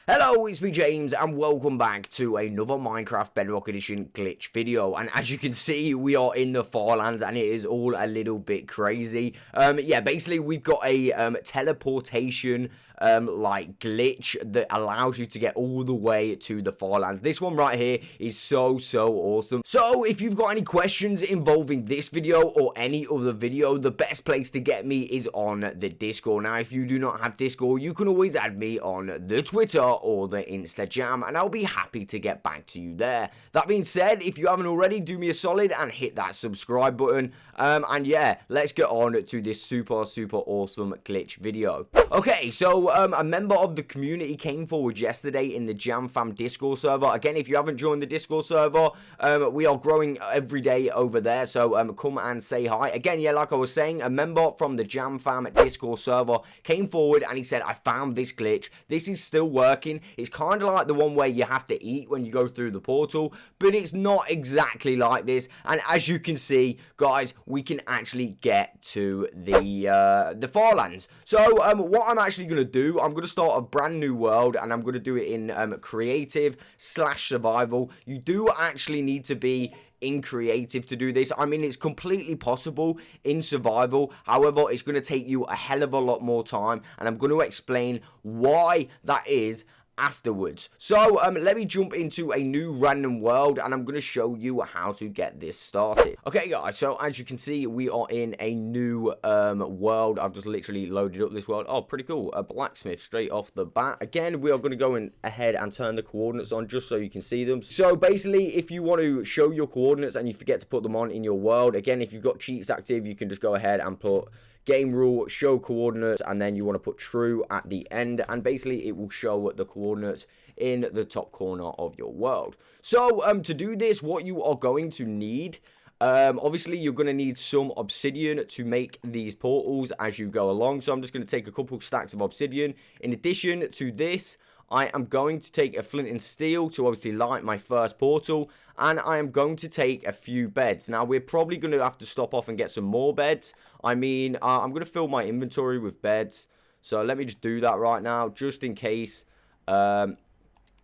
Hello, it's me James and welcome back to another Minecraft Bedrock Edition glitch video. And as you can see, we are in the Farlands and it is all a little bit crazy. Yeah, basically we've got a teleportation like glitch that allows you to get all the way to the Farlands. This one right here is so awesome. So if you've got any questions involving this video or any other video, the best place to get me is on the Discord. Now, if you do not have Discord, you can always add me on the Twitter or the InstaJam, and I'll be happy to get back to you there. That being said, if you haven't already, do me a solid and hit that subscribe button. And yeah, let's get on to this super awesome glitch video. Okay, so a member of the community came forward yesterday in the Jam Fam Discord server. Again, if you haven't joined the Discord server, we are growing every day over there, so come and say hi. Again, yeah, like I was saying, a member from the Jam Fam Discord server came forward and he said, I found this glitch. This is still working. It's kind of like the one where you have to eat when you go through the portal, but it's not exactly like this. And as you can see, guys, we can actually get to the Farlands. So what I'm actually going to do, I'm going to start a brand new world and I'm going to do it in creative / survival. You do actually need to be in creative to do this. I mean, it's completely possible in survival. However, it's going to take you a hell of a lot more time, and I'm going to explain why that is afterwards. So let me jump into a new random world and I'm going to show you how to get this started. Okay guys, so as you can see, we are in a new world. I've just literally loaded up this world. Oh, pretty cool. A blacksmith straight off the bat. Again, we are going to go in ahead and turn the coordinates on just so you can see them. So basically, if you want to show your coordinates and you forget to put them on in your world, again, if you've got cheats active, you can just go ahead and put game rule, show coordinates, and then you want to put true at the end, and basically it will show the coordinates in the top corner of your world. So to do this, what you are going to need, obviously you're going to need some obsidian to make these portals as you go along. So I'm just going to take a couple stacks of obsidian. In addition to this, I am going to take a flint and steel to obviously light my first portal, and I am going to take a few beds. Now, we're probably going to have to stop off and get some more beds. I mean, I'm going to fill my inventory with beds, so let me just do that right now, just in case. Let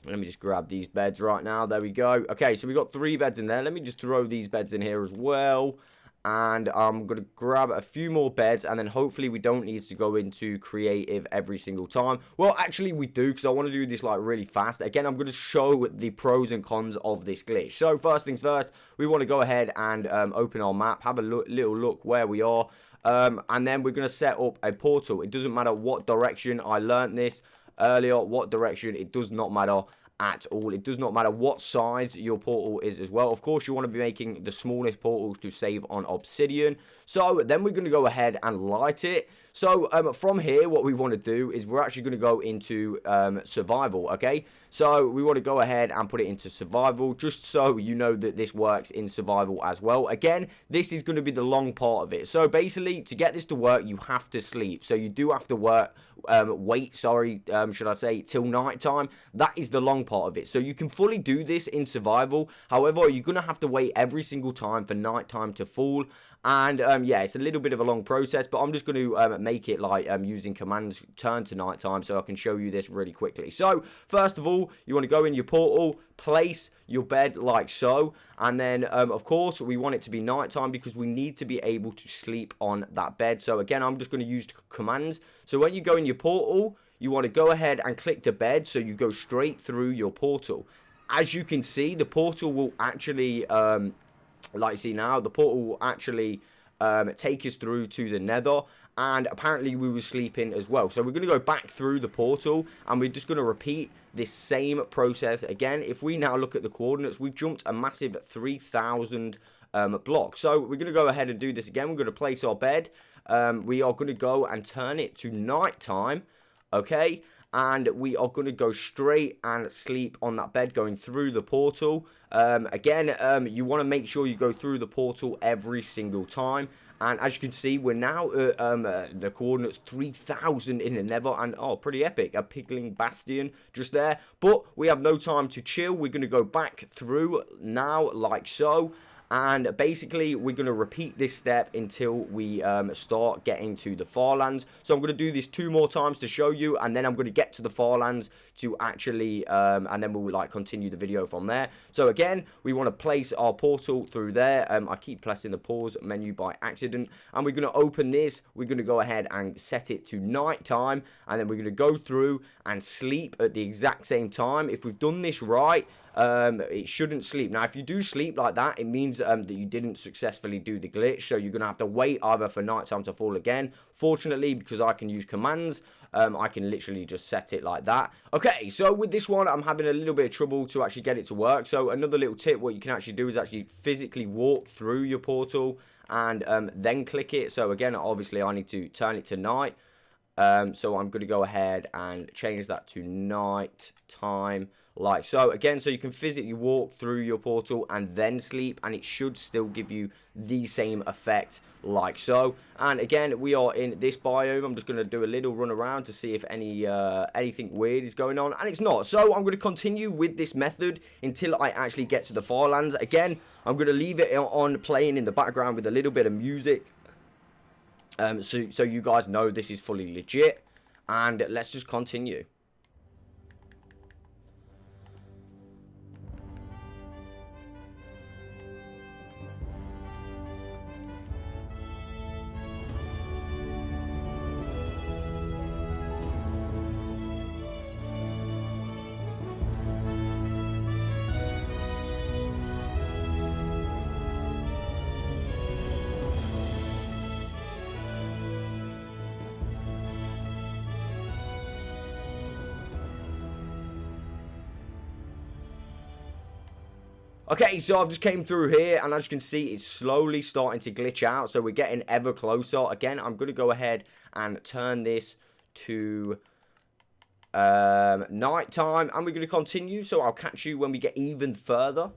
me just grab these beds right now. There we go. Okay, so we got 3 beds in there. Let me just throw these beds in here as well. And I'm going to grab a few more beds, and then hopefully we don't need to go into creative every single time. Well, actually we do, because I want to do this like really fast. Again, I'm going to show the pros and cons of this glitch. So first things first, we want to go ahead and open our map, have a little look where we are. And then we're going to set up a portal. It doesn't matter what direction. I learned this earlier. What direction, it does not matter at all. It does not matter what size your portal is as well. Of course, you want to be making the smallest portals to save on obsidian. So then we're going to go ahead and light it. So from here, what we want to do is we're actually going to go into survival, okay? So we want to go ahead and put it into survival, just so you know that this works in survival as well. Again, this is going to be the long part of it. So basically, to get this to work, you have to sleep. So you do have to wait, should I say, till night time. That is the long part of it. So you can fully do this in survival. However, you're going to have to wait every single time for night time to fall. And yeah, it's a little bit of a long process, but I'm just going to make it like using commands turn to nighttime, so I can show you this really quickly. So first of all, you want to go in your portal, place your bed like so, and then of course we want it to be nighttime because we need to be able to sleep on that bed. So again, I'm just going to use commands. So when you go in your portal, you want to go ahead and click the bed, so you go straight through your portal. As you can see, the portal will actually like you see now, the portal will actually take us through to the nether, and apparently we were sleeping as well. So we're going to go back through the portal, and we're just going to repeat this same process again. If we now look at the coordinates, we've jumped a massive 3,000 blocks. So we're going to go ahead and do this again. We're going to place our bed. We are going to go and turn it to nighttime, okay? And we are going to go straight and sleep on that bed going through the portal. Again, you want to make sure you go through the portal every single time. And as you can see, we're now the coordinates 3,000 in the nether, and oh, pretty epic, a pickling bastion just there. But we have no time to chill. We're going to go back through now like so. And basically, we're going to repeat this step until we start getting to the Farlands. So I'm going to do this 2 more times to show you, and then I'm going to get to the Farlands to actually, and then we'll like continue the video from there. So again, we want to place our portal through there. I keep pressing the pause menu by accident, and we're going to open this. We're going to go ahead and set it to night time, and then we're going to go through and sleep at the exact same time. If we've done this right, it shouldn't sleep. Now, if you do sleep like that, it means that you didn't successfully do the glitch, so you're going to have to wait either for nighttime to fall again. Fortunately, because I can use commands, I can literally just set it like that. Okay, so with this one, I'm having a little bit of trouble to actually get it to work. So another little tip, what you can actually do is actually physically walk through your portal and then click it. So again, obviously, I need to turn it to night. So I'm going to go ahead and change that to night time, like so. Again, so you can physically walk through your portal and then sleep, and it should still give you the same effect, like so. And again, we are in this biome. I'm just going to do a little run around to see if anything weird is going on, and it's not. So I'm going to continue with this method until I actually get to the Farlands. Again, I'm going to leave it on playing in the background with a little bit of music. So you guys know this is fully legit, and let's just continue. Okay, so I've just came through here, and as you can see, it's slowly starting to glitch out, so we're getting ever closer. Again, I'm going to go ahead and turn this to nighttime, and we're going to continue, so I'll catch you when we get even further.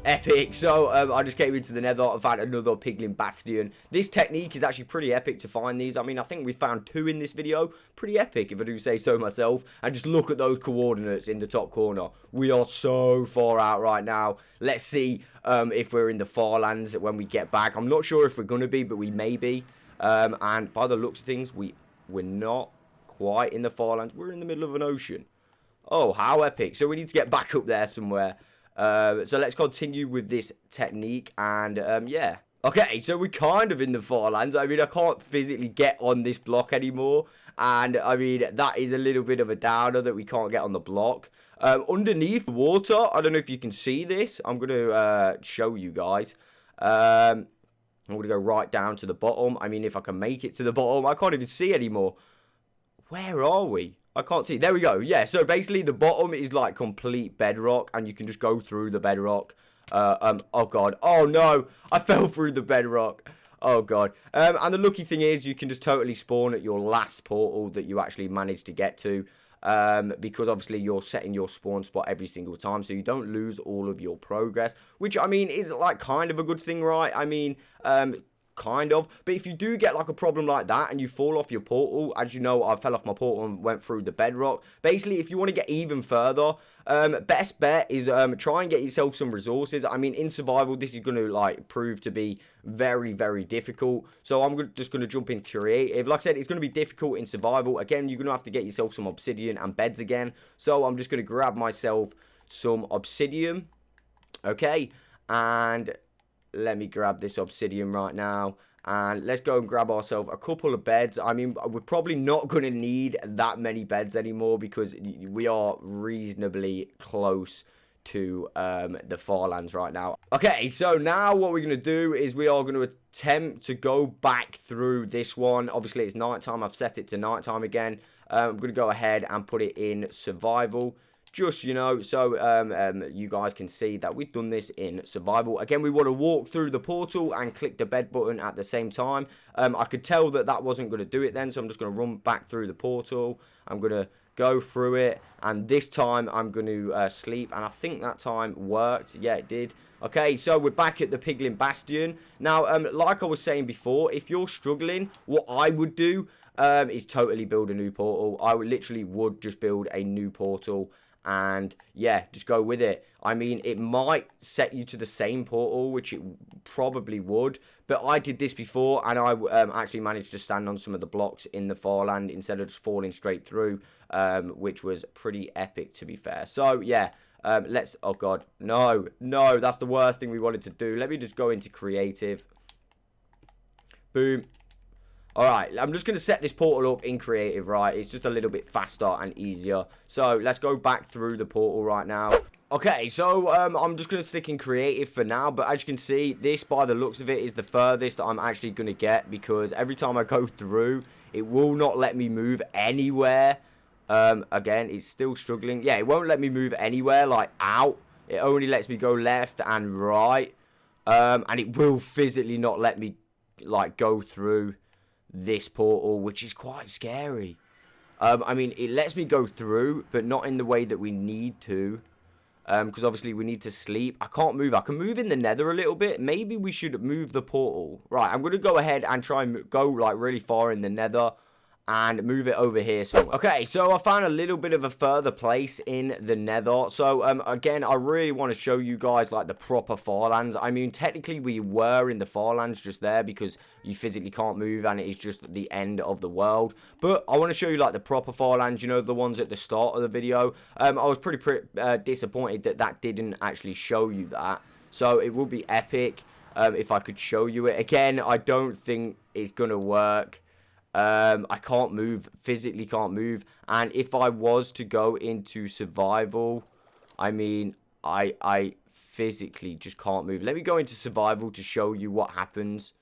Epic. So I just came into the nether. I found another piglin bastion. This technique is actually pretty epic to find these. I mean, I think we found 2 in this video. Pretty epic, if I do say so myself. And just look at those coordinates in the top corner. We are so far out right now. Let's see if we're in the Farlands when we get back. I'm not sure if we're going to be, but we may be. And by the looks of things, we're not quite in the Farlands. We're in the middle of an ocean. Oh, how epic. So we need to get back up there somewhere. So let's continue with this technique, and yeah. Okay, so we're kind of in the Farlands. I mean, I can't physically get on this block anymore, and I mean, that is a little bit of a downer that we can't get on the block. Underneath the water, I don't know if you can see this. I'm going to show you guys. I'm going to go right down to the bottom. I mean, if I can make it to the bottom, I can't even see anymore. Where are we? I can't see. There we go. Yeah, so basically the bottom is like complete bedrock, and you can just go through the bedrock. Oh god. Oh no. I fell through the bedrock. Oh god. And the lucky thing is you can just totally spawn at your last portal that you actually managed to get to. Because obviously you're setting your spawn spot every single time, so you don't lose all of your progress, which I mean is like kind of a good thing, right? I mean, kind of, but if you do get like a problem like that and you fall off your portal, as you know, I fell off my portal and went through the bedrock. Basically, if you want to get even further, best bet is try and get yourself some resources. I mean, in survival, this is going to like prove to be very, very difficult, so I'm just going to jump in creative. Like I said, it's going to be difficult in survival. Again, you're going to have to get yourself some obsidian and beds again, so I'm just going to grab myself some obsidian. Okay, and let me grab this obsidian right now, and let's go and grab ourselves a couple of beds. I mean, we're probably not going to need that many beds anymore because we are reasonably close to the Farlands right now. Okay, so now what we're going to do is we are going to attempt to go back through this one. Obviously, it's nighttime. I've set it to nighttime again. I'm going to go ahead and put it in survival. Just, you know, so you guys can see that we've done this in survival. Again, we want to walk through the portal and click the bed button at the same time. I could tell that that wasn't going to do it then, so I'm just going to run back through the portal. I'm going to go through it, and this time I'm going to sleep, and I think that time worked. Yeah, it did. Okay, so we're back at the Piglin Bastion. Now, like I was saying before, if you're struggling, what I would do is totally build a new portal. I would literally just build a new portal and yeah, just go with it. I mean, it might set you to the same portal, which it probably would, but I did this before and I actually managed to stand on some of the blocks in the Farland instead of just falling straight through, which was pretty epic, to be fair. So yeah, oh god, no, that's the worst thing we wanted to do. Let me just go into creative. Boom. Alright, I'm just going to set this portal up in creative, right? It's just a little bit faster and easier. So, let's go back through the portal right now. Okay, so I'm just going to stick in creative for now. But as you can see, this, by the looks of it, is the furthest I'm actually going to get. Because every time I go through, it will not let me move anywhere. Again, it's still struggling. Yeah, it won't let me move anywhere, like, out. It only lets me go left and right. And it will physically not let me, like, go through this portal, which is quite scary. I mean, it lets me go through, but not in the way that we need to. Because obviously we need to sleep. I can't move. I can move in the nether a little bit. Maybe we should move the portal. Right, I'm going to go ahead and try and go, like, really far in the nether and move it over here. So okay, so I found a little bit of a further place in the nether. So again, I really want to show you guys like the proper Farlands. I mean, technically we were in the Farlands just there because you physically can't move and it is just the end of the world. But I want to show you like the proper Farlands, you know, the ones at the start of the video. I was pretty disappointed that that didn't actually show you that. So it would be epic if I could show you it. Again, I don't think it's gonna work. I can't move, physically can't move, and if I was to go into survival, I mean, I physically just can't move. Let me go into survival to show you what happens.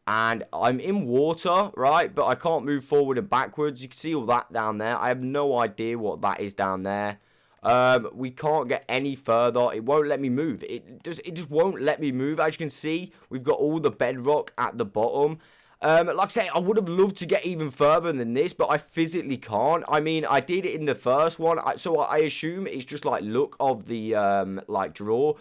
And I'm in water, right, but I can't move forward and backwards. You can see all that down there. I have no idea what that is down there. We can't get any further. It won't let me move. It just won't let me move. As you can see, we've got all the bedrock at the bottom. Like I say, I would have loved to get even further than this, but I physically can't. I mean, I did it in the first one, so I assume it's just like look of the like draw.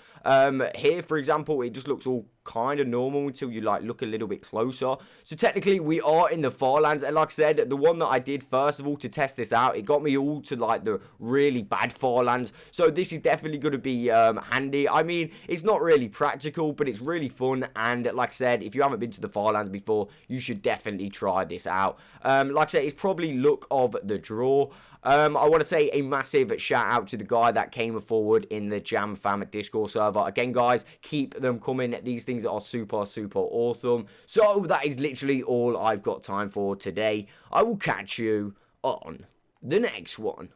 Here, for example, it just looks all kind of normal until you like look a little bit closer. So technically, we are in the Farlands, and like I said, the one that I did first of all to test this out, it got me all to like the really bad Farlands. So this is definitely going to be handy. I mean, it's not really practical, but it's really fun. And like I said, if you haven't been to the Farlands before, you should definitely try this out. Like I said, it's probably look of the draw. I want to say a massive shout out to the guy that came forward in the Jam Fam Discord server. Again, guys, keep them coming. These things are super, super awesome. So that is literally all I've got time for today. I will catch you on the next one.